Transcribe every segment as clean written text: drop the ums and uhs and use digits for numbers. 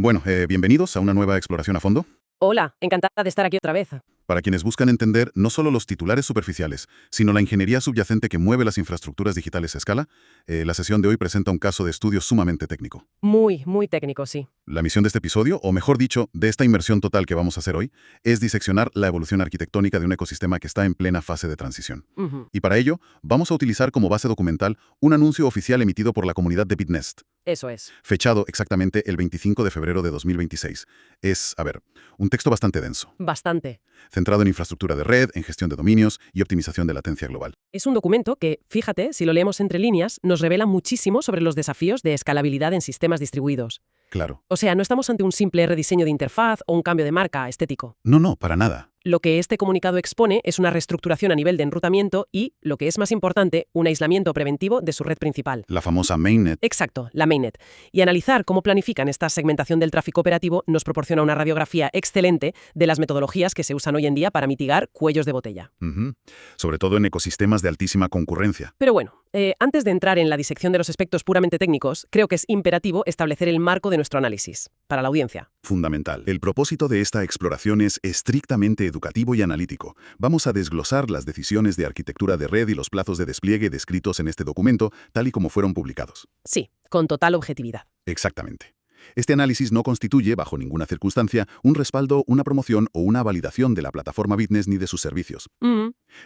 Bueno, bienvenidos a una nueva exploración a fondo. Hola, encantada de estar aquí otra vez. Para quienes buscan entender no solo los titulares superficiales, sino la ingeniería subyacente que mueve las infraestructuras digitales a escala, la sesión de hoy presenta un caso de estudio sumamente técnico. Muy técnico, sí. La misión de este episodio, o mejor dicho, de esta inmersión total que vamos a hacer hoy, es diseccionar la evolución arquitectónica de un ecosistema que está en plena fase de transición. Ujú. Y para ello, vamos a utilizar como base documental un anuncio oficial emitido por la comunidad de BitNest, Eso es. fechado exactamente el 25 de febrero de 2026. Es, un texto bastante denso, Bastante. centrado en infraestructura de red, en gestión de dominios y optimización de latencia global. Es un documento que, fíjate, si lo leemos entre líneas, nos revela muchísimo sobre los desafíos de escalabilidad en sistemas distribuidos. Claro. O sea, no estamos ante un simple rediseño de interfaz o un cambio de marca estético. No, para nada. Lo que este comunicado expone es una reestructuración a nivel de enrutamiento y, lo que es más importante, un aislamiento preventivo de su red principal. La famosa mainnet. Exacto, la mainnet. Y analizar cómo planifican esta segmentación del tráfico operativo nos proporciona una radiografía excelente de las metodologías que se usan hoy en día para mitigar cuellos de botella. Ujú. Sobre todo en ecosistemas de altísima concurrencia. Pero bueno, antes de entrar en la disección de los aspectos puramente técnicos, creo que es imperativo establecer el marco de nuestro análisis, para la audiencia. Fundamental. El propósito de esta exploración es estrictamente educativo y analítico. Vamos a desglosar las decisiones de arquitectura de red y los plazos de despliegue descritos en este documento, tal y como fueron publicados. Sí, con total objetividad. Exactamente. Este análisis no constituye, bajo ninguna circunstancia, un respaldo, una promoción o una validación de la plataforma BitNest ni de sus servicios.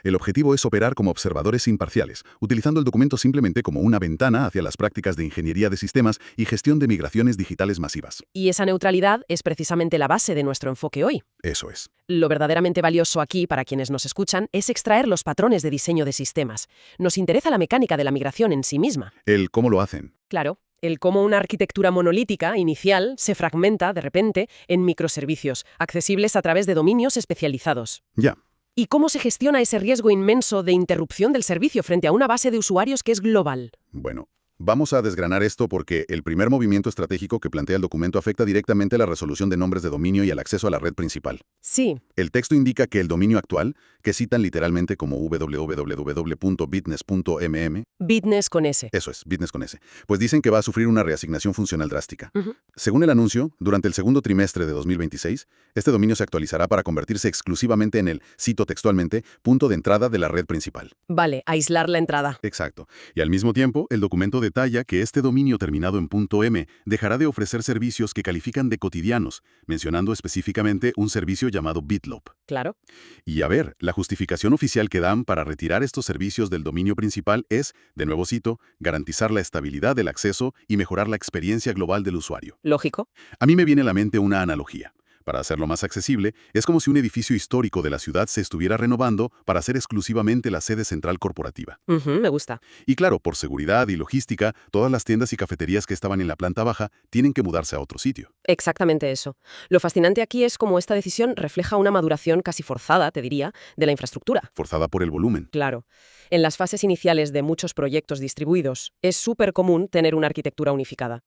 El objetivo es operar como observadores imparciales, utilizando el documento simplemente como una ventana hacia las prácticas de ingeniería de sistemas y gestión de migraciones digitales masivas. Y esa neutralidad es precisamente la base de nuestro enfoque hoy. Eso es. Lo verdaderamente valioso aquí, para quienes nos escuchan, es extraer los patrones de diseño de sistemas. Nos interesa la mecánica de la migración en sí misma. El cómo lo hacen. Claro, el cómo una arquitectura monolítica inicial se fragmenta, de repente, en microservicios, accesibles a través de dominios especializados. Ya. ¿Y cómo se gestiona ese riesgo inmenso de interrupción del servicio frente a una base de usuarios que es global? Bueno, vamos a desgranar esto porque el primer movimiento estratégico que plantea el documento afecta directamente a la resolución de nombres de dominio y al acceso a la red principal. Sí, El texto indica que el dominio actual, que citan literalmente como www.bitnest.mm, BitNest con S. eso es, Bitnest con S, pues dicen que va a sufrir una reasignación funcional drástica. Ujú. Según el anuncio, durante el segundo trimestre de 2026, este dominio se actualizará para convertirse exclusivamente en el, cito textualmente, punto de entrada de la red principal. Vale, aislar la entrada. Exacto. Y al mismo tiempo, el documento detalla que este dominio terminado en .m dejará de ofrecer servicios que califican de cotidianos, mencionando específicamente un servicio llamado BitLoop. Claro. Y a ver, la justificación oficial que dan para retirar estos servicios del dominio principal es, de nuevo cito, garantizar la estabilidad del acceso y mejorar la experiencia global del usuario. Lógico. A mí me viene a la mente una analogía. Para hacerlo más accesible, es como si un edificio histórico de la ciudad se estuviera renovando para ser exclusivamente la sede central corporativa. Me gusta. Y claro, por seguridad y logística, todas las tiendas y cafeterías que estaban en la planta baja tienen que mudarse a otro sitio. Exactamente eso. Lo fascinante aquí es cómo esta decisión refleja una maduración casi forzada, te diría, de la infraestructura. Forzada por el volumen. Claro. En las fases iniciales de muchos proyectos distribuidos, es súper común tener una arquitectura unificada.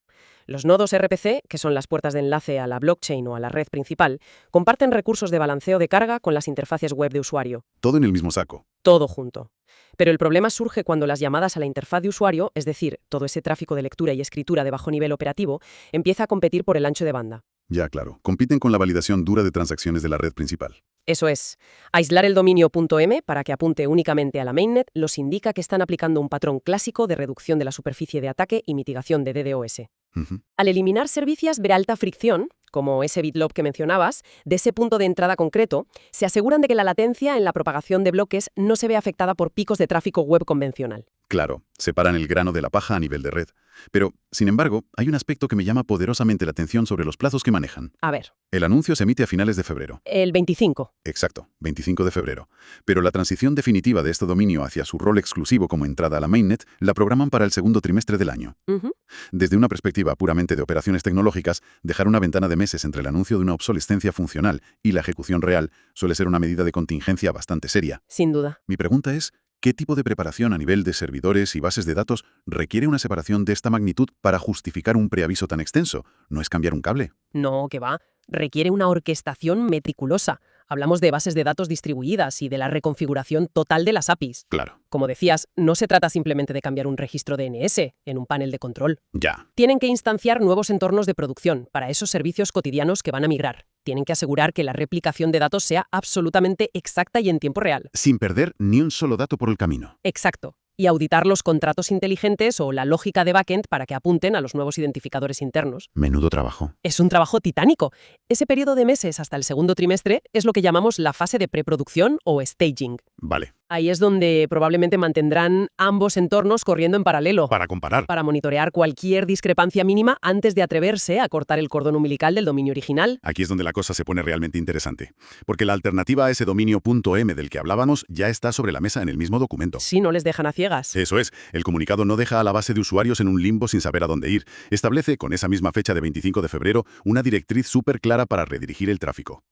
Los nodos RPC, que son las puertas de enlace a la blockchain o a la red principal, comparten recursos de balanceo de carga con las interfaces web de usuario. Todo en el mismo saco. Todo junto. Pero el problema surge cuando las llamadas a la interfaz de usuario, es decir, todo ese tráfico de lectura y escritura de bajo nivel operativo, empieza a competir por el ancho de banda. Ya, claro. Compiten con la validación dura de transacciones de la red principal. Eso es. Aislar el dominio .m para que apunte únicamente a la mainnet los indica que están aplicando un patrón clásico de reducción de la superficie de ataque y mitigación de DDoS. Ujú. Al eliminar servicios de alta fricción, como ese BitLoop que mencionabas, de ese punto de entrada concreto, se aseguran de que la latencia en la propagación de bloques no se ve afectada por picos de tráfico web convencional. Claro, separan el grano de la paja a nivel de red. Pero, sin embargo, hay un aspecto que me llama poderosamente la atención sobre los plazos que manejan. A ver, El anuncio se emite a finales de febrero. el 25. Exacto, 25 de febrero. Pero la transición definitiva de este dominio hacia su rol exclusivo como entrada a la mainnet la programan para el segundo trimestre del año. Ujú. Desde una perspectiva puramente de operaciones tecnológicas, dejar una ventana de meses entre el anuncio de una obsolescencia funcional y la ejecución real suele ser una medida de contingencia bastante seria. Sin duda. Mi pregunta es, ¿qué tipo de preparación a nivel de servidores y bases de datos requiere una separación de esta magnitud para justificar un preaviso tan extenso? ¿No es cambiar un cable? No, que va. Requiere una orquestación meticulosa. Hablamos de bases de datos distribuidas y de la reconfiguración total de las APIs. Claro. Como decías, no se trata simplemente de cambiar un registro DNS en un panel de control. Ya. Tienen que instanciar nuevos entornos de producción para esos servicios cotidianos que van a migrar. Tienen que asegurar que la replicación de datos sea absolutamente exacta y en tiempo real. Sin perder ni un solo dato por el camino. Exacto. Y auditar los contratos inteligentes o la lógica de backend para que apunten a los nuevos identificadores internos. Menudo trabajo. Es un trabajo titánico. Ese periodo de meses hasta el segundo trimestre es lo que llamamos la fase de preproducción o staging. Vale. Ahí es donde probablemente mantendrán ambos entornos corriendo en paralelo. Para comparar. Para monitorear cualquier discrepancia mínima antes de atreverse a cortar el cordón umbilical del dominio original. Aquí es donde la cosa se pone realmente interesante. Porque la alternativa a ese dominio .m del que hablábamos ya está sobre la mesa en el mismo documento. Sí, no les dejan a ciegas. Eso es. El comunicado no deja a la base de usuarios en un limbo sin saber a dónde ir. Establece, con esa misma fecha de 25 de febrero, una directriz súper clara para redirigir el tráfico.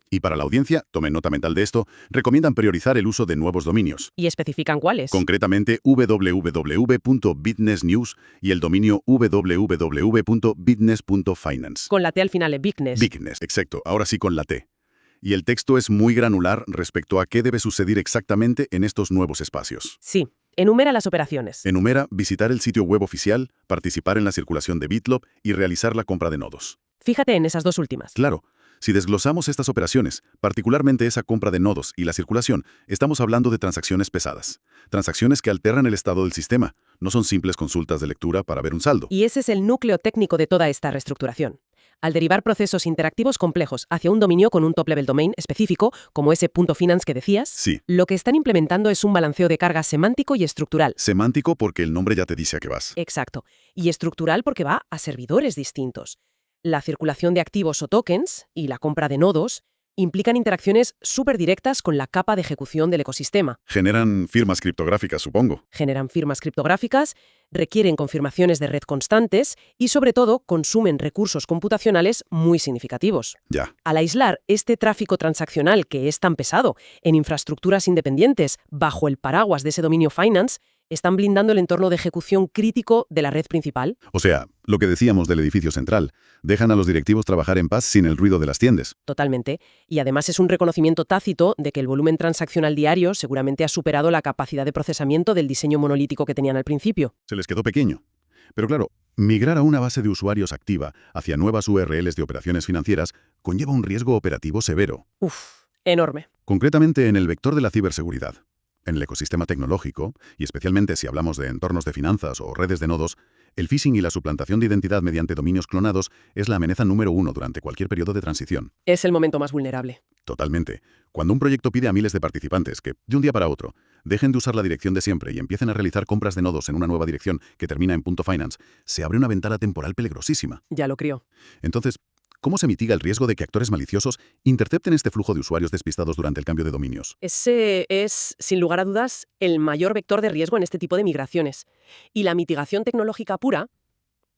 Y para la audiencia, tomen nota mental de esto, recomiendan priorizar el uso de nuevos dominios. ¿Y especifican cuáles? Concretamente www.businessnews y el dominio www.business.finance. Con la T al final, Bigness. Business, exacto. Ahora sí con la T. Y el texto es muy granular respecto a qué debe suceder exactamente en estos nuevos espacios. Sí. Enumera las operaciones. Enumera visitar el sitio web oficial, participar en la circulación de BitLob y realizar la compra de nodos. Fíjate en esas dos últimas. Claro. Si desglosamos estas operaciones, particularmente esa compra de nodos y la circulación, estamos hablando de transacciones pesadas. Transacciones que alteran el estado del sistema. No son simples consultas de lectura para ver un saldo. Y ese es el núcleo técnico de toda esta reestructuración. Al derivar procesos interactivos complejos hacia un dominio con un top-level domain específico, como ese .finance que decías, Sí. lo que están implementando es un balanceo de carga semántico y estructural. Semántico porque el nombre ya te dice a qué vas. Exacto. Y estructural porque va a servidores distintos. La circulación de activos o tokens y la compra de nodos implican interacciones súper directas con la capa de ejecución del ecosistema. Generan firmas criptográficas, supongo. Generan firmas criptográficas, requieren confirmaciones de red constantes y, sobre todo, consumen recursos computacionales muy significativos. Ya. Al aislar este tráfico transaccional que es tan pesado en infraestructuras independientes bajo el paraguas de ese dominio finance, están blindando el entorno de ejecución crítico de la red principal. O sea, lo que decíamos del edificio central. Dejan a los directivos trabajar en paz sin el ruido de las tiendas. Totalmente. Y además es un reconocimiento tácito de que el volumen transaccional diario seguramente ha superado la capacidad de procesamiento del diseño monolítico que tenían al principio. Se les quedó pequeño. Pero claro, migrar a una base de usuarios activa hacia nuevas URLs de operaciones financieras conlleva un riesgo operativo severo. Uf, enorme. Concretamente en el vector de la ciberseguridad. En el ecosistema tecnológico, y especialmente si hablamos de entornos de finanzas o redes de nodos, el phishing y la suplantación de identidad mediante dominios clonados es la amenaza número uno durante cualquier periodo de transición. Es el momento más vulnerable. Totalmente. Cuando un proyecto pide a miles de participantes que, de un día para otro, dejen de usar la dirección de siempre y empiecen a realizar compras de nodos en una nueva dirección que termina en .finance, se abre una ventana temporal peligrosísima. Ya lo creo. Entonces, ¿cómo se mitiga el riesgo de que actores maliciosos intercepten este flujo de usuarios despistados durante el cambio de dominios? Ese es, sin lugar a dudas, el mayor vector de riesgo en este tipo de migraciones. Y la mitigación tecnológica pura,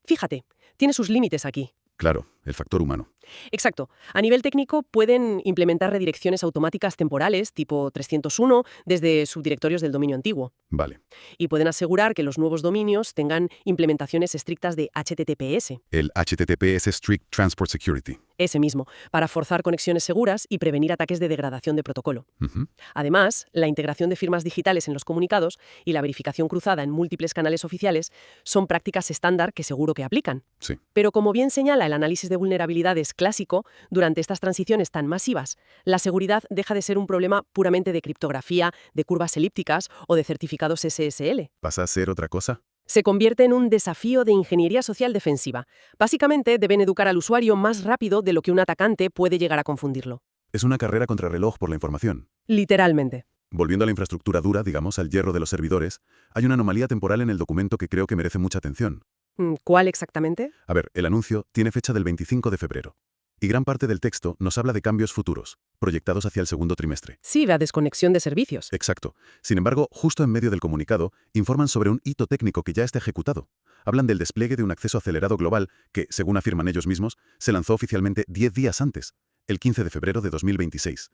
fíjate, tiene sus límites aquí. Claro, el factor humano. Exacto. A nivel técnico pueden implementar redirecciones automáticas temporales tipo 301 desde subdirectorios del dominio antiguo. Vale. Y pueden asegurar que los nuevos dominios tengan implementaciones estrictas de HTTPS. El HTTP es Strict Transport Security. Ese mismo, para forzar conexiones seguras y prevenir ataques de degradación de protocolo. Además, la integración de firmas digitales en los comunicados y la verificación cruzada en múltiples canales oficiales son prácticas estándar que seguro que aplican. Sí. Pero como bien señala el análisis de vulnerabilidades clásico, durante estas transiciones tan masivas, la seguridad deja de ser un problema puramente de criptografía, de curvas elípticas o de certificados SSL. ¿Pasa a ser otra cosa? Se convierte en un desafío de ingeniería social defensiva. Básicamente, deben educar al usuario más rápido de lo que un atacante puede llegar a confundirlo. Es una carrera contra reloj por la información. Literalmente. Volviendo a la infraestructura dura, digamos, al hierro de los servidores, hay una anomalía temporal en el documento que creo que merece mucha atención. ¿Cuál exactamente? A ver, el anuncio tiene fecha del 25 de febrero. Y gran parte del texto nos habla de cambios futuros, proyectados hacia el segundo trimestre. Sí, la desconexión de servicios. Exacto. Sin embargo, justo en medio del comunicado, informan sobre un hito técnico que ya está ejecutado. Hablan del despliegue de un acceso acelerado global que, según afirman ellos mismos, se lanzó oficialmente 10 días antes, el 15 de febrero de 2026.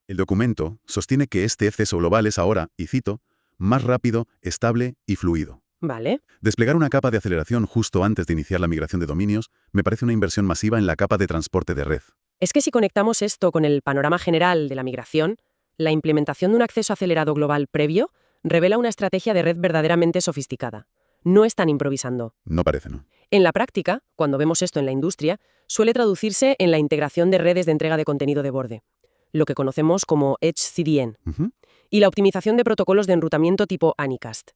El documento sostiene que este acceso global es ahora, y cito, más rápido, estable y fluido. Vale. Desplegar una capa de aceleración justo antes de iniciar la migración de dominios me parece una inversión masiva en la capa de transporte de red. Es que si conectamos esto con el panorama general de la migración, la implementación de un acceso acelerado global previo revela una estrategia de red verdaderamente sofisticada. No están improvisando. No parece, ¿no? En la práctica, cuando vemos esto en la industria, suele traducirse en la integración de redes de entrega de contenido de borde, lo que conocemos como Edge CDN, y la optimización de protocolos de enrutamiento tipo Anycast.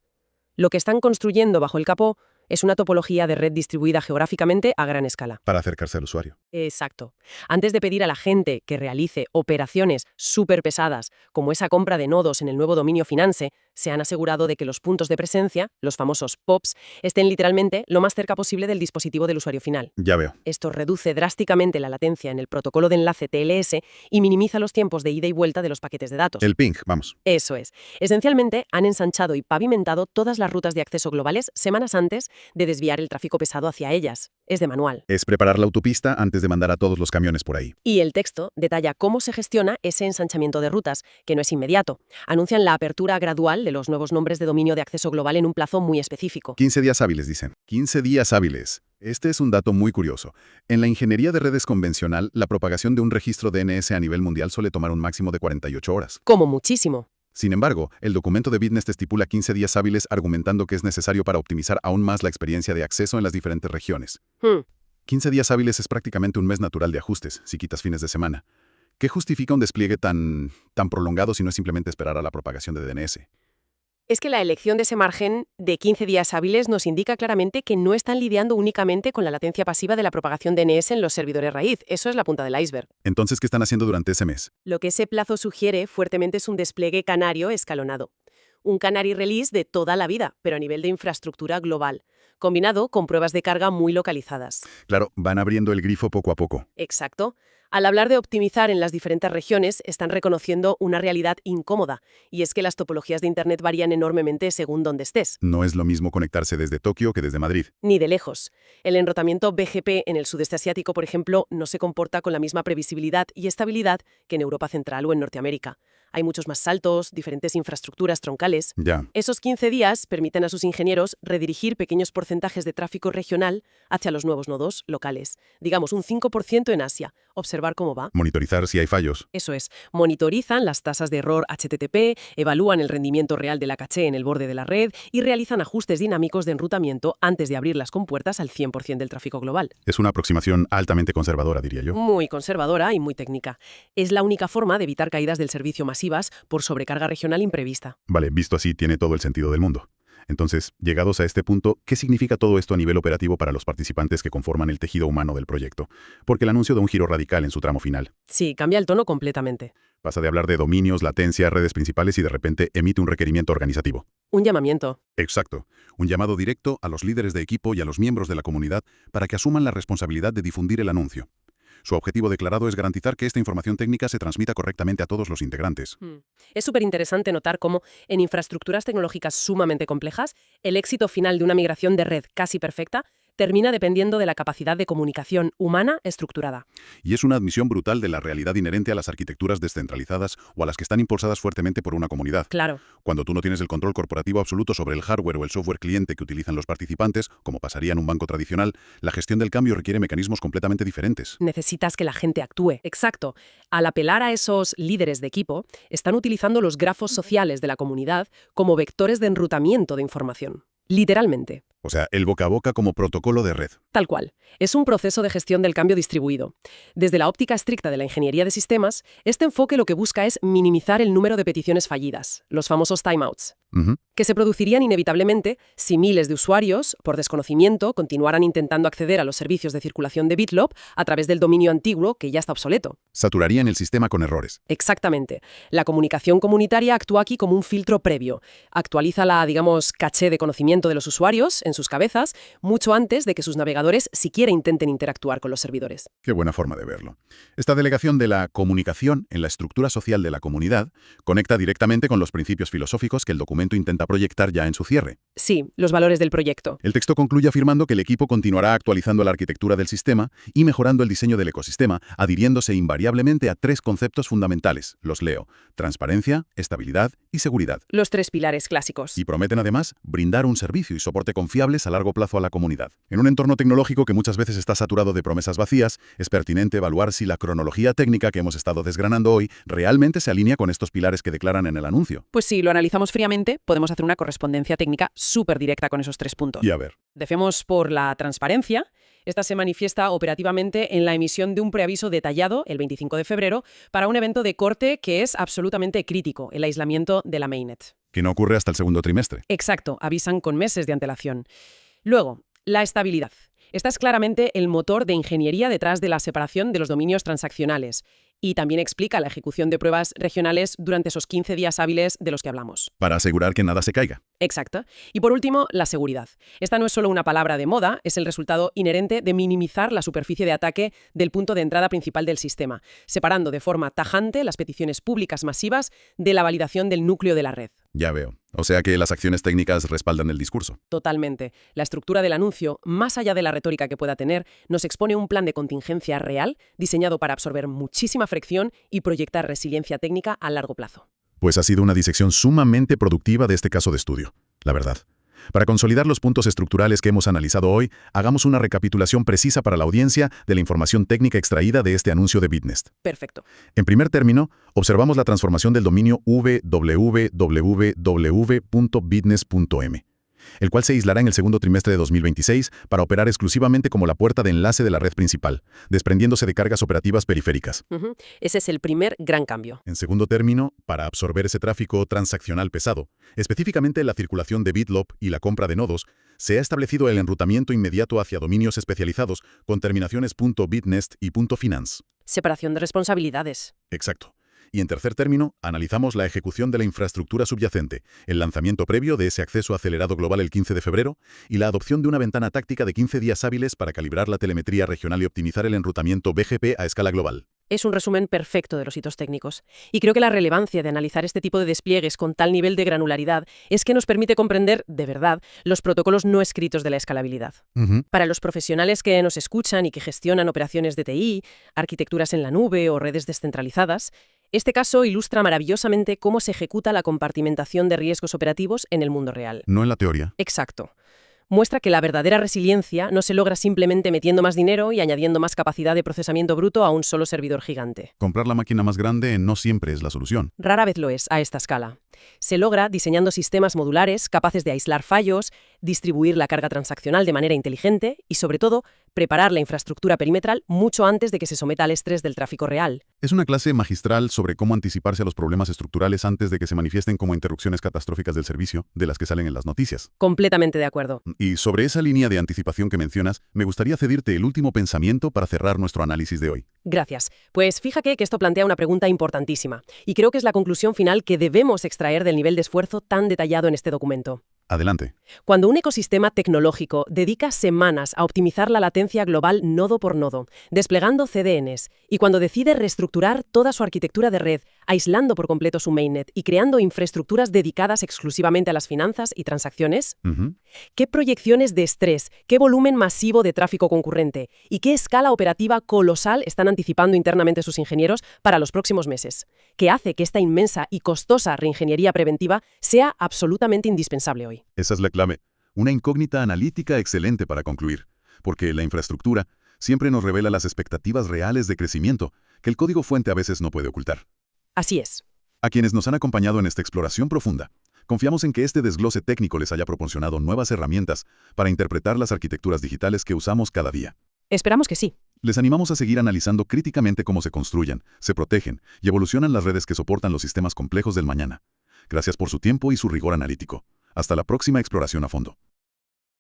Lo que están construyendo bajo el capó es una topología de red distribuida geográficamente a gran escala. Para acercarse al usuario. Exacto. Antes de pedir a la gente que realice operaciones súper pesadas, como esa compra de nodos en el nuevo dominio Finance, se han asegurado de que los puntos de presencia, los famosos POPs, estén literalmente lo más cerca posible del dispositivo del usuario final. Ya veo. Esto reduce drásticamente la latencia en el protocolo de enlace TLS y minimiza los tiempos de ida y vuelta de los paquetes de datos. El ping, vamos. Eso es. Esencialmente, han ensanchado y pavimentado todas las rutas de acceso globales semanas antes de desviar el tráfico pesado hacia ellas. Es de manual. Es preparar la autopista antes de mandar a todos los camiones por ahí. Y el texto detalla cómo se gestiona ese ensanchamiento de rutas, que no es inmediato. Anuncian la apertura gradual de los nuevos nombres de dominio de acceso global en un plazo muy específico. 15 días hábiles, dicen. 15 días hábiles. Este es un dato muy curioso. En la ingeniería de redes convencional, la propagación de un registro DNS a nivel mundial suele tomar un máximo de 48 horas. Como muchísimo. Sin embargo, el documento de Bitnest estipula 15 días hábiles argumentando que es necesario para optimizar aún más la experiencia de acceso en las diferentes regiones. 15 días hábiles es prácticamente un mes natural de ajustes, si quitas fines de semana. ¿Qué justifica un despliegue tan prolongado si no es simplemente esperar a la propagación de DNS? Es que la elección de ese margen de 15 días hábiles nos indica claramente que no están lidiando únicamente con la latencia pasiva de la propagación DNS en los servidores raíz. Eso es la punta del iceberg. Entonces, ¿qué están haciendo durante ese mes? Lo que ese plazo sugiere fuertemente es un despliegue canario escalonado. Un canary release de toda la vida, pero a nivel de infraestructura global, combinado con pruebas de carga muy localizadas. Claro, van abriendo el grifo poco a poco. Exacto. Al hablar de optimizar en las diferentes regiones, están reconociendo una realidad incómoda, y es que las topologías de Internet varían enormemente según donde estés. No es lo mismo conectarse desde Tokio que desde Madrid. Ni de lejos. El enrutamiento BGP en el sudeste asiático, por ejemplo, no se comporta con la misma previsibilidad y estabilidad que en Europa Central o en Norteamérica. Hay muchos más saltos, diferentes infraestructuras troncales. Ya. Esos 15 días permiten a sus ingenieros redirigir pequeños porcentajes de tráfico regional hacia los nuevos nodos locales. Digamos, un 5% en Asia. Observar cómo va. Monitorizar si hay fallos. Eso es. Monitorizan las tasas de error HTTP, evalúan el rendimiento real de la caché en el borde de la red y realizan ajustes dinámicos de enrutamiento antes de abrir las compuertas al 100% del tráfico global. Es una aproximación altamente conservadora, diría yo. Muy conservadora y muy técnica. Es la única forma de evitar caídas del servicio masivas por sobrecarga regional imprevista. Vale, visto así, tiene todo el sentido del mundo. Entonces, llegados a este punto, ¿qué significa todo esto a nivel operativo para los participantes que conforman el tejido humano del proyecto? Porque el anuncio da un giro radical en su tramo final. Sí, cambia el tono completamente. Pasa de hablar de dominios, latencia, redes principales y de repente emite un requerimiento organizativo. Un llamamiento. Exacto. Un llamado directo a los líderes de equipo y a los miembros de la comunidad para que asuman la responsabilidad de difundir el anuncio. Su objetivo declarado es garantizar que esta información técnica se transmita correctamente a todos los integrantes. Es súper interesante notar cómo, en infraestructuras tecnológicas sumamente complejas, el éxito final de una migración de red casi perfecta termina dependiendo de la capacidad de comunicación humana estructurada. Y es una admisión brutal de la realidad inherente a las arquitecturas descentralizadas o a las que están impulsadas fuertemente por una comunidad. Claro. Cuando tú no tienes el control corporativo absoluto sobre el hardware o el software cliente que utilizan los participantes, como pasaría en un banco tradicional, la gestión del cambio requiere mecanismos completamente diferentes. Necesitas que la gente actúe. Exacto. Al apelar a esos líderes de equipo, están utilizando los grafos sociales de la comunidad como vectores de enrutamiento de información. Literalmente. O sea, el boca a boca como protocolo de red. Tal cual. Es un proceso de gestión del cambio distribuido. Desde la óptica estricta de la ingeniería de sistemas, este enfoque lo que busca es minimizar el número de peticiones fallidas, los famosos timeouts, que se producirían inevitablemente si miles de usuarios, por desconocimiento, continuaran intentando acceder a los servicios de circulación de BitLoop a través del dominio antiguo que ya está obsoleto. Saturarían el sistema con errores. Exactamente. La comunicación comunitaria actúa aquí como un filtro previo. Actualiza la, digamos, caché de conocimiento de los usuarios en sus cabezas mucho antes de que sus navegadores siquiera intenten interactuar con los servidores. Qué buena forma de verlo. Esta delegación de la comunicación en la estructura social de la comunidad conecta directamente con los principios filosóficos que el documento intenta proyectar ya en su cierre. Sí, los valores del proyecto. El texto concluye afirmando que el equipo continuará actualizando la arquitectura del sistema y mejorando el diseño del ecosistema, adhiriéndose invariablemente a 3 conceptos fundamentales. Los leo: transparencia, estabilidad y seguridad. Los 3 pilares clásicos. Y prometen además brindar un servicio y soporte confiable confiables a largo plazo a la comunidad. En un entorno tecnológico que muchas veces está saturado de promesas vacías, es pertinente evaluar si la cronología técnica que hemos estado desgranando hoy realmente se alinea con estos pilares que declaran en el anuncio. Pues si lo analizamos fríamente, podemos hacer una correspondencia técnica súper directa con esos 3 puntos. Y a ver. Decemos por la transparencia. Esta se manifiesta operativamente en la emisión de un preaviso detallado, el 25 de febrero, para un evento de corte que es absolutamente crítico, el aislamiento de la mainnet. Que no ocurre hasta el segundo trimestre. Exacto, avisan con meses de antelación. Luego, la estabilidad. Esta es claramente el motor de ingeniería detrás de la separación de los dominios transaccionales y también explica la ejecución de pruebas regionales durante esos 15 días hábiles de los que hablamos. Para asegurar que nada se caiga. Exacto. Y por último, la seguridad. Esta no es solo una palabra de moda, es el resultado inherente de minimizar la superficie de ataque del punto de entrada principal del sistema, separando de forma tajante las peticiones públicas masivas de la validación del núcleo de la red. Ya veo. O sea que las acciones técnicas respaldan el discurso. Totalmente. La estructura del anuncio, más allá de la retórica que pueda tener, nos expone un plan de contingencia real diseñado para absorber muchísima fricción y proyectar resiliencia técnica a largo plazo. Pues ha sido una disección sumamente productiva de este caso de estudio, la verdad. Para consolidar los puntos estructurales que hemos analizado hoy, hagamos una recapitulación precisa para la audiencia de la información técnica extraída de este anuncio de Bitnest. Perfecto. En primer término, observamos la transformación del dominio www.bitnest.m, el cual se aislará en el segundo trimestre de 2026 para operar exclusivamente como la puerta de enlace de la red principal, desprendiéndose de cargas operativas periféricas. Ese es el primer gran cambio. En segundo término, para absorber ese tráfico transaccional pesado, específicamente la circulación de BitLoop y la compra de nodos, se ha establecido el enrutamiento inmediato hacia dominios especializados con terminaciones .bitnest y .finance. Separación de responsabilidades. Exacto. Y en tercer término, analizamos la ejecución de la infraestructura subyacente, el lanzamiento previo de ese acceso acelerado global el 15 de febrero y la adopción de una ventana táctica de 15 días hábiles para calibrar la telemetría regional y optimizar el enrutamiento BGP a escala global. Es un resumen perfecto de los hitos técnicos. Y creo que la relevancia de analizar este tipo de despliegues con tal nivel de granularidad es que nos permite comprender, de verdad, los protocolos no escritos de la escalabilidad. Para los profesionales que nos escuchan y que gestionan operaciones de TI, arquitecturas en la nube o redes descentralizadas, este caso ilustra maravillosamente cómo se ejecuta la compartimentación de riesgos operativos en el mundo real. No en la teoría. Exacto. Muestra que la verdadera resiliencia no se logra simplemente metiendo más dinero y añadiendo más capacidad de procesamiento bruto a un solo servidor gigante. Comprar la máquina más grande no siempre es la solución. Rara vez lo es a esta escala. Se logra diseñando sistemas modulares capaces de aislar fallos, distribuir la carga transaccional de manera inteligente y, sobre todo, preparar la infraestructura perimetral mucho antes de que se someta al estrés del tráfico real. Es una clase magistral sobre cómo anticiparse a los problemas estructurales antes de que se manifiesten como interrupciones catastróficas del servicio, de las que salen en las noticias. Completamente de acuerdo. Y sobre esa línea de anticipación que mencionas, me gustaría cedirte el último pensamiento para cerrar nuestro análisis de hoy. Gracias. Pues fíjate que esto plantea una pregunta importantísima, y creo que es la conclusión final que debemos extraer del nivel de esfuerzo tan detallado en este documento. Adelante. Cuando un ecosistema tecnológico dedica semanas a optimizar la latencia global nodo por nodo, desplegando CDNs, y cuando decide reestructurar toda su arquitectura de red, aislando por completo su mainnet y creando infraestructuras dedicadas exclusivamente a las finanzas y transacciones, ¿qué proyecciones de estrés, qué volumen masivo de tráfico concurrente y qué escala operativa colosal están anticipando internamente sus ingenieros para los próximos meses? ¿Qué hace que esta inmensa y costosa reingeniería preventiva sea absolutamente indispensable hoy? Esa es la clave. Una incógnita analítica excelente para concluir, porque la infraestructura siempre nos revela las expectativas reales de crecimiento que el código fuente a veces no puede ocultar. Así es. A quienes nos han acompañado en esta exploración profunda, confiamos en que este desglose técnico les haya proporcionado nuevas herramientas para interpretar las arquitecturas digitales que usamos cada día. Esperamos que sí. Les animamos a seguir analizando críticamente cómo se construyen, se protegen y evolucionan las redes que soportan los sistemas complejos del mañana. Gracias por su tiempo y su rigor analítico. Hasta la próxima exploración a fondo.